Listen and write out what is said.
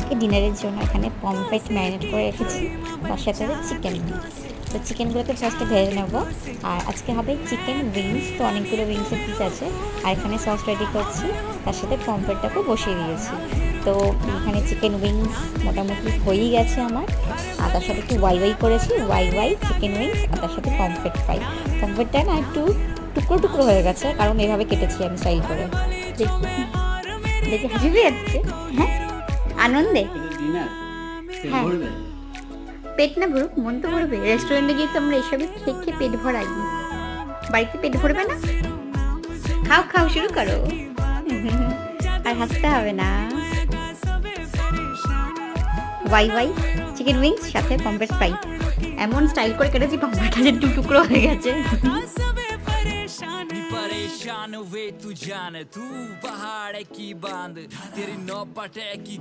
আজকে ডিনারের জন্য এখানে পমফ্রেট ম্যারিনেট করে রেখেছি, তার সাথে চিকেন। তো চিকেনগুলোকে ফার্স্টে ভেজে নেবো। আর আজকে হবে চিকেন উইংস, তো অনেকগুলো উইংসের পিস আছে। আর এখানে সস রেডি করছি, তার সাথে পমফ্রেটটাকেও বসিয়ে দিয়েছি। তো এখানে চিকেন উইংস মোটামুটি হয়েই গেছে আমার। আর তার সাথে একটু ওয়াই করেছি, ওয়াই চিকেন উইংস, আর তার সাথে পমফ্রেট ফ্রাই। পমফ্রেটটা না একটু টুকরো টুকরো হয়ে গেছে, কারণ এভাবে কেটেছি আমি স্টাইল করে। দেখি হাসি পেয়ে যাচ্ছে। হ্যাঁ, আনন্দে। হ্যাঁ, পেট না ভরুক, মন তো ভরবে। রেস্টুরেন্টে গিয়ে তো আমরা এসবই খেয়ে খেয়ে পেট ভরাই, বাড়িতে পেট ভরবে না? খাও খাও, শুরু করো। আর হাসতে হবে না। ওয়াই চিকেন উইংস সাথে পমফ্রেট ফ্রাই, এমন স্টাইল করে কেটেছি পমফ্রেটটা যে দু টুকরো হয়ে গেছে। परेशान हुए तू जान तू पहाड़ की बांध तेरी नौपट की